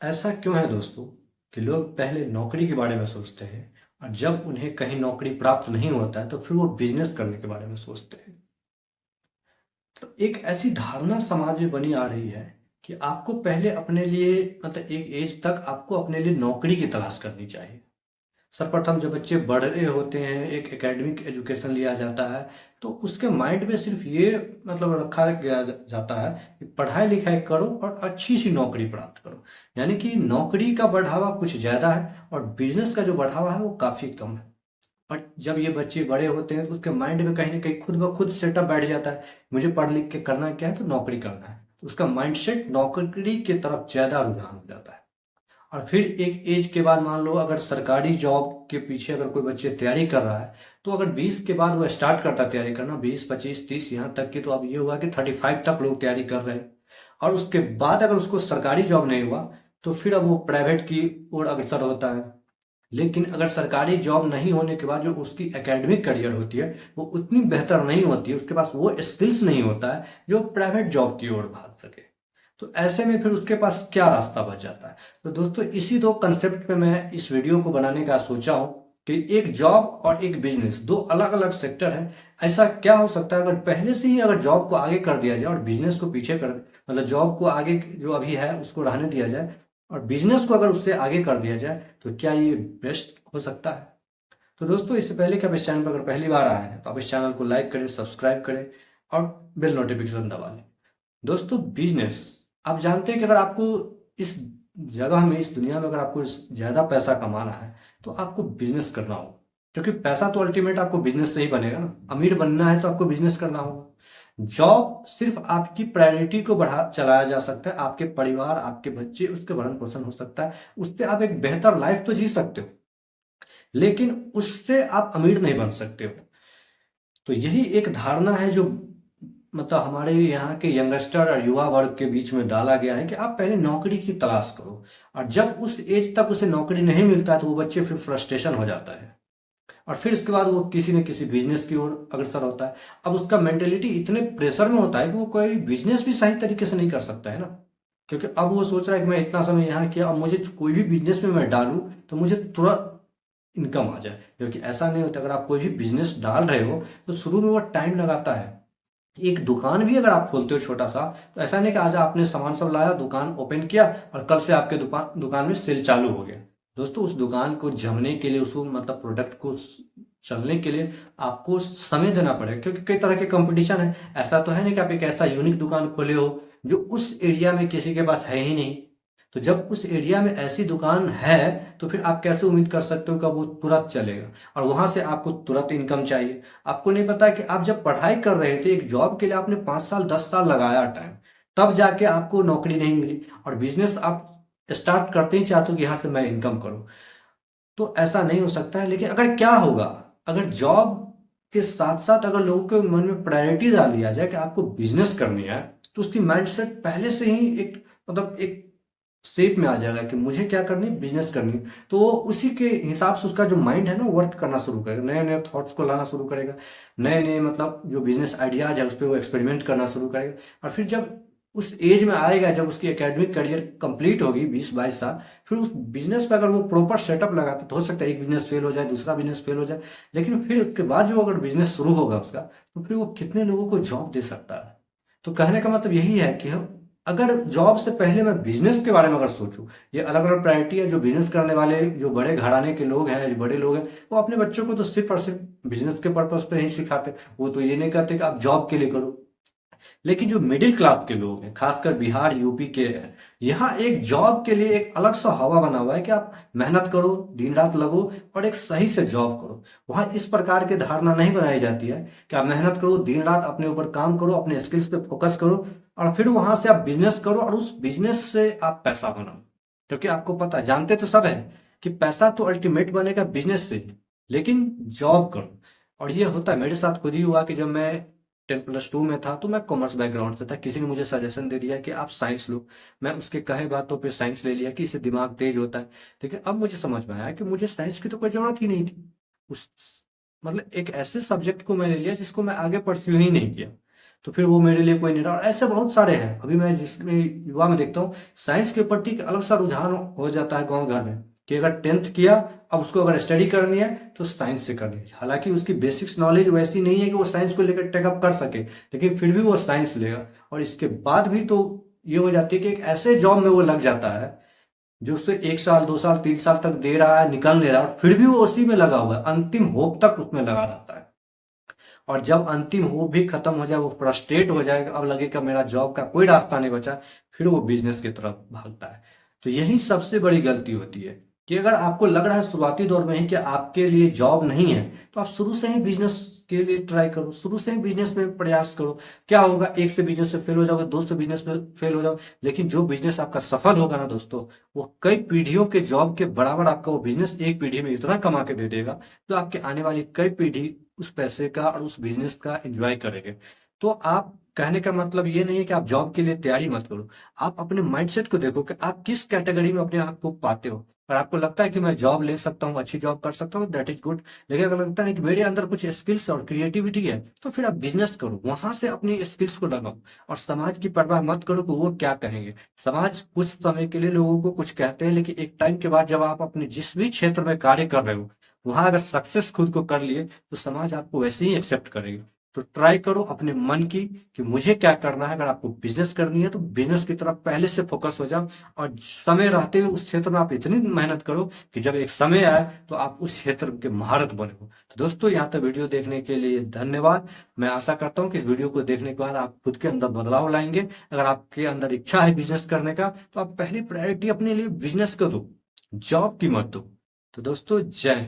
ऐसा क्यों है दोस्तों कि लोग पहले नौकरी के बारे में सोचते हैं और जब उन्हें कहीं नौकरी प्राप्त नहीं होता है तो फिर वो बिजनेस करने के बारे में सोचते हैं। तो एक ऐसी धारणा समाज में बनी आ रही है कि आपको पहले अपने लिए मतलब एक एज तक आपको अपने लिए नौकरी की तलाश करनी चाहिए। सर्वप्रथम जब बच्चे बढ़ रहे होते हैं, एक एकेडमिक एजुकेशन लिया जाता है, तो उसके माइंड में सिर्फ ये मतलब रखा गया जाता है कि पढ़ाई लिखाई करो और अच्छी सी नौकरी प्राप्त करो। यानी कि नौकरी का बढ़ावा कुछ ज़्यादा है और बिजनेस का जो बढ़ावा है वो काफ़ी कम है। और जब ये बच्चे बड़े होते हैं तो उसके माइंड में कहीं ना कहीं खुद ब खुद सेटअप बैठ जाता है, मुझे पढ़ लिख के करना क्या है, तो नौकरी करना है। तो उसका माइंडसेट नौकरी की तरफ ज़्यादा रुझान हो जाता है। और फिर एक एज के बाद मान लो अगर सरकारी जॉब के पीछे अगर कोई बच्चे तैयारी कर रहा है, तो अगर 20 के बाद वो स्टार्ट करता है तैयारी करना, 20 25 30 यहाँ तक की, तो अब ये हुआ कि 35 तक लोग तैयारी कर रहे हैं। और उसके बाद अगर उसको सरकारी जॉब नहीं हुआ तो फिर अब वो प्राइवेट की ओर अग्रसर होता है। लेकिन अगर सरकारी जॉब नहीं होने के बाद जो उसकी एकेडमिक करियर होती है वो उतनी बेहतर नहीं होती है, उसके पास वो स्किल्स नहीं होता है जो प्राइवेट जॉब की ओर भाग सके। तो ऐसे में फिर उसके पास क्या रास्ता बच जाता है। तो दोस्तों इसी दो कंसेप्ट पे मैं इस वीडियो को बनाने का सोचा हूँ कि एक जॉब और एक बिजनेस दो अलग अलग सेक्टर है। ऐसा क्या हो सकता है अगर पहले से ही अगर जॉब को आगे कर दिया जाए और बिजनेस को पीछे कर, मतलब जॉब को आगे जो अभी है उसको रहने दिया जाए और बिजनेस को अगर उससे आगे कर दिया जाए, तो क्या ये बेस्ट हो सकता है। तो दोस्तों इससे पहले कि आप इस चैनल पर अगर पहली बार आए हैं तो आप इस चैनल को लाइक करें, सब्सक्राइब करें और बेल नोटिफिकेशन दबा लें। दोस्तों बिजनेस, आप जानते हैं कि अगर आपको इस जगह में, इस दुनिया में अगर आपको ज़्यादा पैसा कमाना है तो आपको बिजनेस करना होगा। क्योंकि पैसा तो अल्टीमेट आपको बिजनेस से ही बनेगा ना। अमीर बनना है तो आपको बिजनेस करना होगा। जॉब सिर्फ आपकी प्रायोरिटी को बढ़ा चलाया जा सकता है, आपके परिवार, आपके बच्चे, उसके भरण पोषण हो सकता है, उससे आप एक बेहतर लाइफ तो जी सकते हो, लेकिन उससे आप अमीर नहीं बन सकते हो। तो यही एक धारणा है जो मतलब हमारे यहाँ के यंगस्टर और युवा वर्ग के बीच में डाला गया है कि आप पहले नौकरी की तलाश करो। और जब उस एज तक उसे नौकरी नहीं मिलता है तो वो बच्चे फिर फ्रस्ट्रेशन हो जाता है और फिर उसके बाद वो किसी न किसी बिजनेस की ओर अग्रसर होता है। अब उसका मेंटेलिटी इतने प्रेशर में होता है कि वो कोई बिजनेस भी सही तरीके से नहीं कर सकता है ना। क्योंकि अब वो सोच रहा है कि मैं इतना समय यहाँ किया, अब मुझे कोई भी बिजनेस में मैं डालूं तो मुझे तुरंत इनकम आ जाए। क्योंकि ऐसा नहीं होता, अगर आप कोई भी बिजनेस डाल रहे हो तो शुरू में वो टाइम लगाता है। एक दुकान भी अगर आप खोलते हो छोटा सा, तो ऐसा नहीं कि आज आपने सामान सब लाया, दुकान ओपन किया और कल से आपके दुकान दुकान में सेल चालू हो गया। दोस्तों उस दुकान को जमने के लिए, उसको मतलब प्रोडक्ट को चलने के लिए आपको समय देना पड़ेगा, क्योंकि कई तरह के कंपटीशन है। ऐसा तो है नहीं कि आप एक ऐसा यूनिक दुकान खोले हो जो उस एरिया में किसी के पास है ही नहीं। तो जब उस एरिया में ऐसी दुकान है तो फिर आप कैसे उम्मीद कर सकते हो कि वो तुरंत चलेगा, और वहां से आपको तुरंत इनकम चाहिए। आपको नहीं पता कि आप जब पढ़ाई कर रहे थे एक जॉब के लिए, आपने 5 साल 10 साल लगाया टाइम, तब जाके आपको नौकरी नहीं मिली। और बिजनेस आप स्टार्ट करते ही चाहते हो कि यहाँ से मैं इनकम करूँ। तो ऐसा नहीं हो सकता है। लेकिन अगर क्या होगा, अगर जॉब के साथ साथ अगर लोगों के मन में प्रायोरिटी डाल दिया जाए कि आपको बिजनेस करनी है, तो उसकी माइंडसेट पहले से ही एक मतलब एक शेप में आ जाएगा कि मुझे क्या करनी है, बिजनेस करनी है। तो वो उसी के हिसाब से उसका जो माइंड है ना वर्क करना शुरू करेगा, नए नए थॉट्स को लाना शुरू करेगा, नए नए मतलब जो बिजनेस आइडियाज है उस पर वो एक्सपेरिमेंट करना शुरू करेगा। और फिर जब उस एज में आएगा, जब उसकी एकेडमिक करियर कंप्लीट होगी 20 22 साल, फिर उस बिजनेस पे अगर वो प्रॉपर सेटअप लगाता तो हो सकता है एक बिजनेस फेल हो जाए, दूसरा बिजनेस फेल हो जाए, लेकिन फिर उसके बाद जो अगर बिजनेस शुरू होगा उसका, तो फिर वो कितने लोगों को जॉब दे सकता है। तो कहने का मतलब यही है कि हम अगर जॉब से पहले मैं बिजनेस के बारे में अगर सोचूं, ये अलग अलग प्रायोरिटी है जो बिजनेस करने वाले जो बड़े घराने के लोग हैं, जो बड़े लोग हैं, वो अपने बच्चों को तो सिर्फ और सिर्फ बिजनेस के पर्पज पे ही सिखाते। वो तो ये नहीं कहते कि आप जॉब के लिए करो। लेकिन जो मिडिल क्लास के लोग हैं, खासकर बिहार यूपी के हैं, यहाँ एक जॉब के लिए एक अलग सा हवा बना हुआ है कि आप मेहनत करो, दिन रात लगो और एक सही से जॉब करो। वहाँ इस प्रकार की धारणा नहीं बनाई जाती है कि आप मेहनत करो, दिन रात अपने ऊपर काम करो, अपने स्किल्स पे फोकस करो और फिर वहां से आप बिजनेस करो और उस बिजनेस से आप पैसा बनाओ। क्योंकि आपको पता है, जानते तो सब है कि पैसा तो अल्टीमेट बनेगा बिजनेस से ही, लेकिन जॉब करो। और ये होता है, मेरे साथ खुद ही हुआ कि जब मैं 10+2 में था तो मैं कॉमर्स बैकग्राउंड से था, किसी ने मुझे सजेशन दे दिया कि आप साइंस लो। मैं उसके कहे बातों पे साइंस ले लिया कि इससे दिमाग तेज होता है। लेकिन अब मुझे समझ में आया कि मुझे साइंस की तो कोई जरूरत ही नहीं थी। उस मतलब एक ऐसे सब्जेक्ट को मैं ले लिया जिसको मैं आगे परस्यू ही नहीं किया। तो फिर वो मेरे लिए कोई नहीं रहा। और ऐसे बहुत सारे हैं, अभी मैं जिसमें युवा में देखता हूँ साइंस के प्रति एक अलग सा रुझान हो जाता है गाँव घर में, कि अगर 10th किया, अब उसको अगर स्टडी करनी है तो साइंस से करनी है। हालांकि उसकी बेसिक्स नॉलेज वैसी नहीं है कि वो साइंस को लेकर टेकअप कर सके, लेकिन फिर भी वो साइंस लेगा। और इसके बाद भी तो ये हो जाती है कि एक ऐसे जॉब में वो लग जाता है जो उससे 1 साल 2 साल 3 साल तक दे रहा है, निकल नहीं रहा, और फिर भी वो उसी में लगा हुआ है, अंतिम होप तक उसमें लगा रहता है। और जब अंतिम होप भी खत्म हो जाए, वो फ्रस्ट्रेट हो जाएगा, अब लगेगा मेरा जॉब का कोई रास्ता नहीं बचा, फिर वो बिजनेस की तरफ भागता है। तो यही सबसे बड़ी गलती होती है कि अगर आपको लग रहा है शुरुआती दौर में ही कि आपके लिए जॉब नहीं है, तो आप शुरू से ही बिजनेस के लिए ट्राई करो, शुरू से ही बिजनेस में प्रयास करो। क्या होगा, एक से बिजनेस से फेल हो जाओगे, दो से बिजनेस में फेल हो जाओगे, लेकिन जो बिजनेस आपका सफल होगा ना दोस्तों, वो कई पीढ़ियों के जॉब के बराबर आपका वो बिजनेस एक पीढ़ी में इतना कमा के दे देगा, जो आपके आने वाली कई पीढ़ी उस पैसे का और उस बिजनेस का एंजॉय करेंगे। तो आप, कहने का मतलब ये नहीं है कि आप जॉब के लिए तैयारी मत करो, आप अपने माइंडसेट को देखो कि आप किस कैटेगरी में अपने आप को पाते हो। और आपको लगता है कि मैं जॉब ले सकता हूँ, अच्छी जॉब कर सकता हूँ, दैट इज गुड। लेकिन अगर लगता है कि मेरे अंदर कुछ स्किल्स और क्रिएटिविटी है, तो फिर आप बिजनेस करो, वहां से अपनी स्किल्स को लगाओ। और समाज की परवाह मत करो कि वो क्या कहेंगे। समाज कुछ समय के लिए लोगों को कुछ कहते हैं, लेकिन एक टाइम के बाद जब आप अपने जिस भी क्षेत्र में कार्य कर रहे हो, वहां अगर सक्सेस खुद को कर लिए, तो समाज आपको वैसे ही एक्सेप्ट करेगी। तो ट्राई करो अपने मन की कि मुझे क्या करना है। अगर आपको बिजनेस करनी है तो बिजनेस की तरफ पहले से फोकस हो जाओ, और समय रहते हुए उस क्षेत्र में आप इतनी मेहनत करो कि जब एक समय आए तो आप उस क्षेत्र के महारत बने हो। तो दोस्तों, यहाँ तक वीडियो देखने के लिए धन्यवाद। मैं आशा करता हूँ कि इस वीडियो को देखने के बाद आप खुद के अंदर बदलाव लाएंगे। अगर आपके अंदर इच्छा है बिजनेस करने का, तो आप पहली प्रायोरिटी अपने लिए बिजनेस को दो, जॉब की मत दो। तो दोस्तों, जय हिंद।